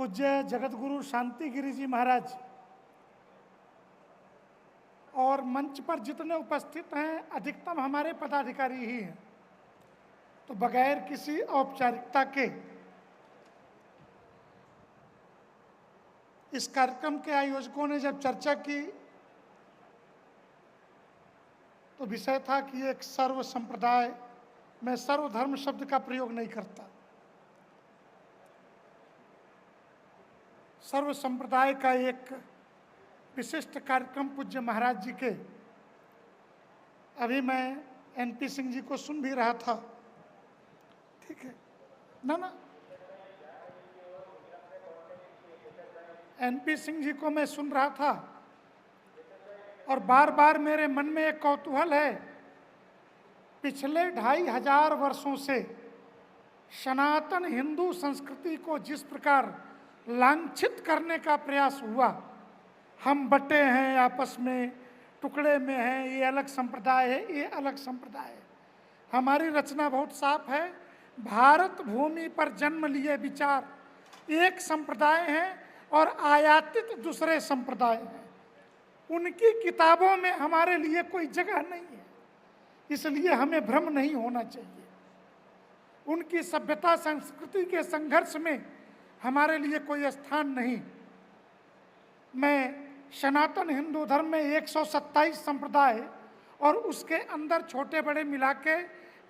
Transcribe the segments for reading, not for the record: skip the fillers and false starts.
पूज्य जगतगुरु शांतिगिरी जी महाराज और मंच पर जितने उपस्थित हैं अधिकतम हमारे पदाधिकारी ही हैं, तो बगैर किसी औपचारिकता के इस कार्यक्रम के आयोजकों ने जब चर्चा की तो विषय था कि एक सर्व संप्रदाय, मैं सर्वधर्म शब्द का प्रयोग नहीं करता, सर्व संप्रदाय का एक विशिष्ट कार्यक्रम पूज्य महाराज जी के। अभी मैं एनपी सिंह जी को सुन भी रहा था, ठीक है ना, एनपी सिंह जी को मैं सुन रहा था और बार बार मेरे मन में एक कौतूहल है। पिछले 2500 वर्षों से सनातन हिंदू संस्कृति को जिस प्रकार लांछित करने का प्रयास हुआ, हम बटे हैं, आपस में टुकड़े में हैं, ये अलग संप्रदाय है, ये अलग संप्रदाय है। हमारी रचना बहुत साफ है। भारत भूमि पर जन्म लिए विचार एक संप्रदाय हैं और आयातित दूसरे संप्रदाय हैं। उनकी किताबों में हमारे लिए कोई जगह नहीं है, इसलिए हमें भ्रम नहीं होना चाहिए। उनकी सभ्यता संस्कृति के संघर्ष में हमारे लिए कोई स्थान नहीं। मैं सनातन हिंदू धर्म में 127 संप्रदाय और उसके अंदर छोटे बड़े मिला के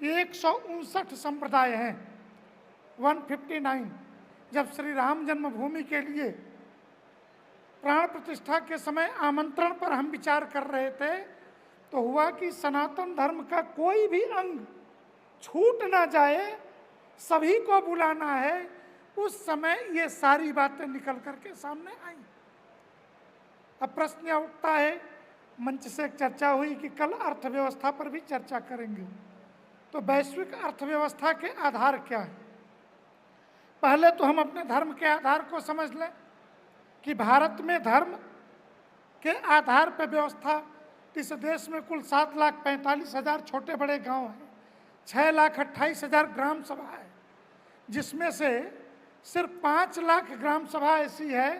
159 संप्रदाय हैं, 159। जब श्री राम जन्मभूमि के लिए प्राण प्रतिष्ठा के समय आमंत्रण पर हम विचार कर रहे थे तो हुआ कि सनातन धर्म का कोई भी अंग छूट ना जाए, सभी को बुलाना है। उस समय ये सारी बातें निकल करके सामने आई। अब प्रश्न यह उठता है, मंच से एक चर्चा हुई कि कल अर्थव्यवस्था पर भी चर्चा करेंगे, तो वैश्विक अर्थव्यवस्था के आधार क्या है? पहले तो हम अपने धर्म के आधार को समझ लें कि भारत में धर्म के आधार पर व्यवस्था, इस देश में कुल 7,45,000 छोटे बड़े गांव हैं, 6,28,000 ग्राम सभा है, जिसमें से सिर्फ 5 लाख ग्राम सभा ऐसी है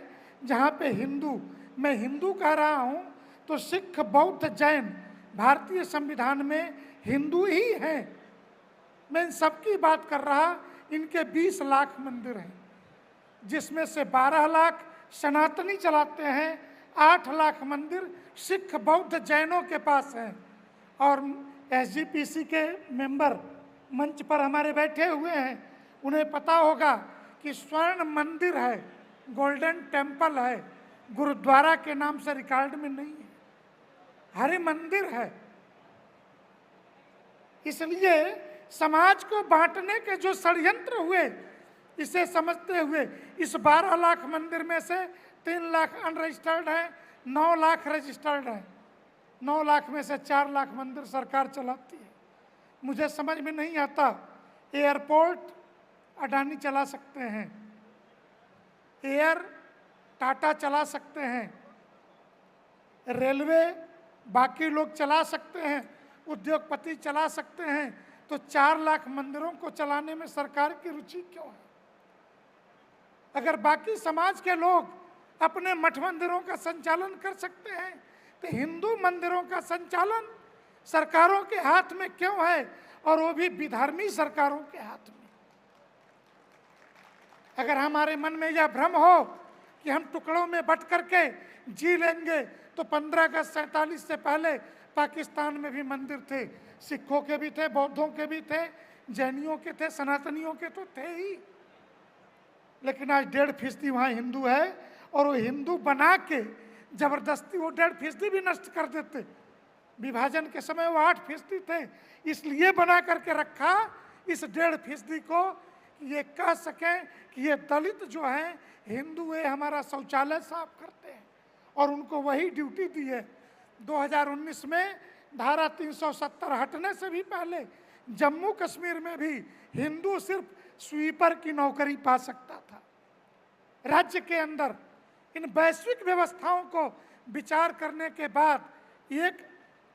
जहाँ पे हिंदू, मैं हिंदू कह रहा हूँ तो सिख, बौद्ध, जैन भारतीय संविधान में हिंदू ही हैं। मैं इन सब की बात कर रहा। इनके 20 लाख मंदिर हैं, जिसमें से 12 लाख सनातनी चलाते हैं, 8 लाख मंदिर सिख, बौद्ध, जैनों के पास हैं। और एसजीपीसी के मेंबर मंच पर हमारे बैठे हुए हैं, उन्हें पता होगा कि स्वर्ण मंदिर है, गोल्डन टेम्पल है, गुरुद्वारा के नाम से रिकॉर्ड में नहीं है, हरि मंदिर है। इसलिए समाज को बांटने के जो षड्यंत्र हुए, इसे समझते हुए इस 12 लाख मंदिर में से 3 लाख अनरजिस्टर्ड है, 9 लाख रजिस्टर्ड है। 9 लाख में से 4 लाख मंदिर सरकार चलाती है। मुझे समझ में नहीं आता, एयरपोर्ट अडानी चला सकते हैं, एयर टाटा चला सकते हैं, रेलवे बाकी लोग चला सकते हैं, उद्योगपति चला सकते हैं, तो 4 लाख मंदिरों को चलाने में सरकार की रुचि क्यों है? अगर बाकी समाज के लोग अपने मठ मंदिरों का संचालन कर सकते हैं तो हिंदू मंदिरों का संचालन सरकारों के हाथ में क्यों है, और वो भी विधर्मी सरकारों के हाथ में? अगर हमारे मन में यह भ्रम हो कि हम टुकड़ों में बट करके जी लेंगे, तो 15 अगस्त 47 से पहले पाकिस्तान में भी मंदिर थे, सिखों के भी थे, बौद्धों के भी थे, जैनियों के थे, सनातनियों के तो थे ही। लेकिन आज 1.5% वहाँ हिंदू है, और वो हिंदू बना के जबरदस्ती वो 1.5% भी नष्ट कर देते। विभाजन के समय वो 8% थे, इसलिए बना करके रखा इस 1.5% को, ये कह सकें कि ये दलित जो हैं हिंदू है, हमारा शौचालय साफ करते हैं, और उनको वही ड्यूटी दी है। 2019 में धारा 370 हटने से भी पहले जम्मू कश्मीर में भी हिंदू सिर्फ स्वीपर की नौकरी पा सकता था। राज्य के अंदर इन वैश्विक व्यवस्थाओं को विचार करने के बाद एक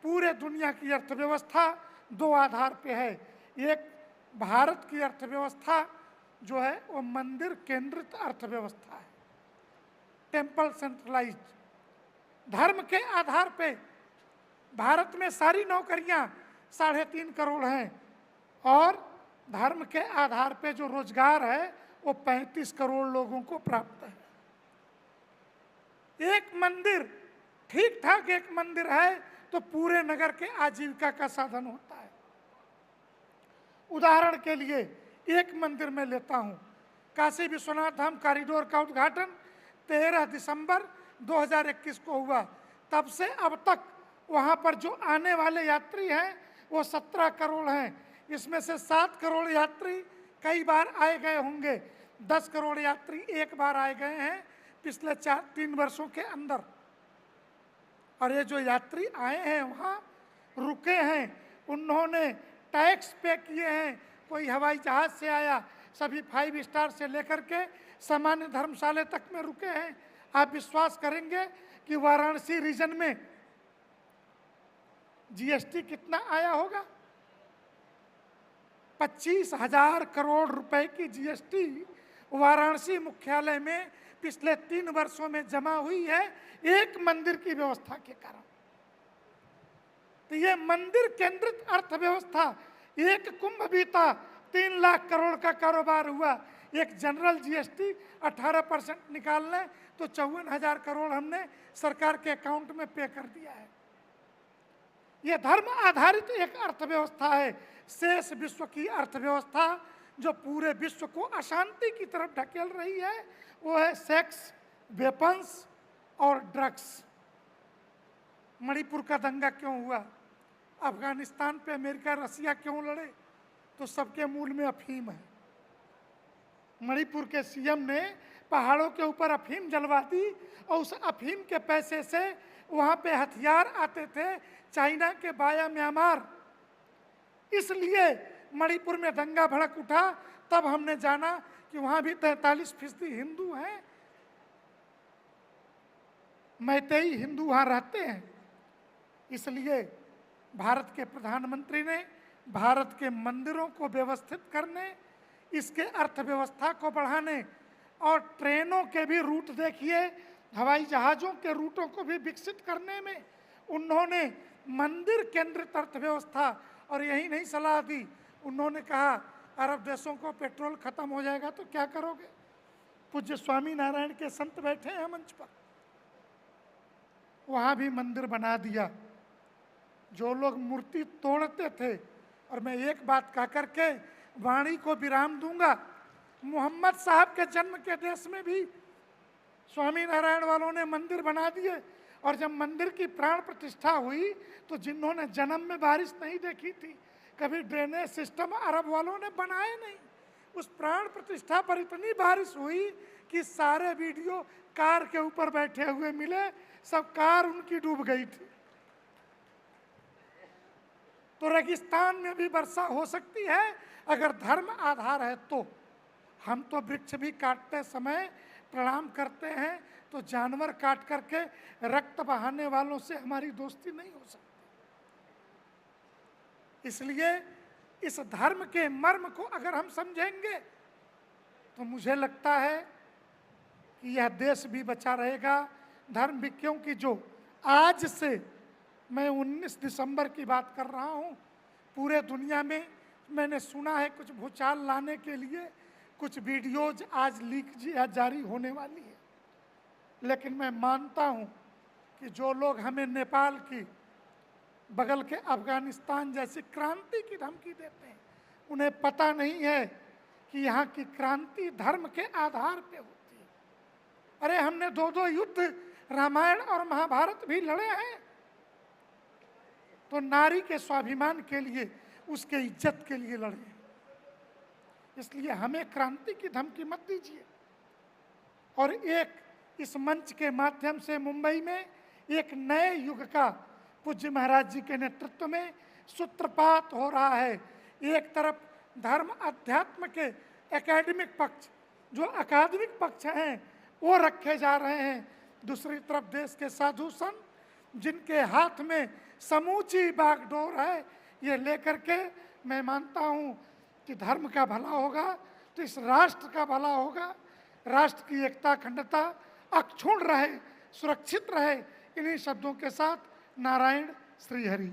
पूरे दुनिया की अर्थव्यवस्था 2 आधार पे है। एक भारत की अर्थव्यवस्था जो है वो मंदिर केंद्रित अर्थव्यवस्था है, टेम्पल सेंट्रलाइज्ड। धर्म के आधार पे भारत में सारी नौकरियां 3.5 करोड़ हैं और धर्म के आधार पे जो रोजगार है वो 35 करोड़ लोगों को प्राप्त है। एक मंदिर, ठीक ठाक एक मंदिर है तो पूरे नगर के आजीविका का साधन होता है। उदाहरण के लिए एक मंदिर में लेता हूं, काशी विश्वनाथ धाम कॉरिडोर का उद्घाटन 13 दिसंबर 2021 को हुआ। तब से अब तक वहां पर जो आने वाले यात्री हैं वो 17 करोड़ हैं। इसमें से 7 करोड़ यात्री कई बार आए गए होंगे, 10 करोड़ यात्री एक बार आए गए हैं पिछले 3 वर्षों के अंदर। और ये जो यात्री आए हैं वहाँ रुके हैं, उन्होंने टैक्स पे किए हैं। कोई हवाई जहाज से आया, सभी 5 स्टार से लेकर के सामान्य धर्मशाला तक में रुके हैं। आप विश्वास करेंगे कि वाराणसी रीजन में जीएसटी कितना आया होगा? 25,000 करोड़ रुपए की जीएसटी वाराणसी मुख्यालय में पिछले 3 वर्षों में जमा हुई है एक मंदिर की व्यवस्था के कारण। तो ये मंदिर केंद्रित अर्थव्यवस्था, एक कुंभ बीता 3 लाख करोड़ का कारोबार हुआ। एक जनरल जीएसटी 18% निकाल लें तो 54,000 करोड़ हमने सरकार के अकाउंट में पे कर दिया है। ये धर्म आधारित एक अर्थव्यवस्था है। शेष विश्व की अर्थव्यवस्था जो पूरे विश्व को अशांति की तरफ ढकेल रही है वो है सेक्स, वेपन्स और ड्रग्स। मणिपुर का दंगा क्यों हुआ? अफगानिस्तान पे अमेरिका रसिया क्यों लड़े? तो सबके मूल में अफीम है। मणिपुर के सीएम ने पहाड़ों के ऊपर अफीम जलवा दी और उस अफीम के पैसे से वहाँ पे हथियार आते थे चाइना के बाया म्यांमार। इसलिए मणिपुर में दंगा भड़क उठा। तब हमने जाना कि वहाँ भी 43% हिंदू हैं, मैतेई हिंदू वहाँ रहते हैं। इसलिए भारत के प्रधानमंत्री ने भारत के मंदिरों को व्यवस्थित करने, इसके अर्थव्यवस्था को बढ़ाने और ट्रेनों के भी रूट देखिए, हवाई जहाज़ों के रूटों को भी विकसित करने में उन्होंने मंदिर केंद्रित अर्थव्यवस्था। और यही नहीं सलाह दी, उन्होंने कहा अरब देशों को पेट्रोल खत्म हो जाएगा तो क्या करोगे? पूज्य स्वामी नारायण के संत बैठे हैं मंच पर, वहाँ भी मंदिर बना दिया। जो लोग मूर्ति तोड़ते थे, और मैं एक बात कह करके वाणी को विराम दूंगा, मोहम्मद साहब के जन्म के देश में भी स्वामी नारायण वालों ने मंदिर बना दिए। और जब मंदिर की प्राण प्रतिष्ठा हुई तो जिन्होंने जन्म में बारिश नहीं देखी थी, कभी ड्रेनेज सिस्टम अरब वालों ने बनाए नहीं, उस प्राण प्रतिष्ठा पर इतनी बारिश हुई कि सारे वीडियो कार के ऊपर बैठे हुए मिले, सब कार उनकी डूब गई थी। तो रेगिस्तान में भी वर्षा हो सकती है अगर धर्म आधार है तो। हम तो वृक्ष भी काटते समय प्रणाम करते हैं, तो जानवर काट करके रक्त बहाने वालों से हमारी दोस्ती नहीं हो सकती। इसलिए इस धर्म के मर्म को अगर हम समझेंगे तो मुझे लगता है कि यह देश भी बचा रहेगा, धर्म भी। क्योंकि जो आज से, मैं 19 दिसंबर की बात कर रहा हूँ, पूरे दुनिया में मैंने सुना है कुछ भूचाल लाने के लिए कुछ वीडियोज आज लीक जारी होने वाली है। लेकिन मैं मानता हूँ कि जो लोग हमें नेपाल की, बगल के अफगानिस्तान जैसी क्रांति की धमकी देते हैं, उन्हें पता नहीं है कि यहाँ की क्रांति धर्म के आधार पे होती है। अरे हमने 2-2 युद्ध रामायण और महाभारत भी लड़े हैं, तो नारी के स्वाभिमान के लिए, उसके इज्जत के लिए लड़े हैं। इसलिए हमें क्रांति की धमकी मत दीजिए। और एक इस मंच के माध्यम से मुंबई में एक नए युग का पूज्य महाराज जी के नेतृत्व में सूत्रपात हो रहा है। एक तरफ धर्म अध्यात्म के एकेडमिक पक्ष, जो अकादमिक पक्ष हैं, वो रखे जा रहे हैं। दूसरी तरफ देश के साधु संत, जिनके हाथ में समूची बागडोर है, ये लेकर के मैं मानता हूँ कि धर्म का भला होगा तो इस राष्ट्र का भला होगा, राष्ट्र की एकता अखंडता अक्षुण्ण रहे, सुरक्षित रहे। इन्हीं शब्दों के साथ नारायण श्रीहरि।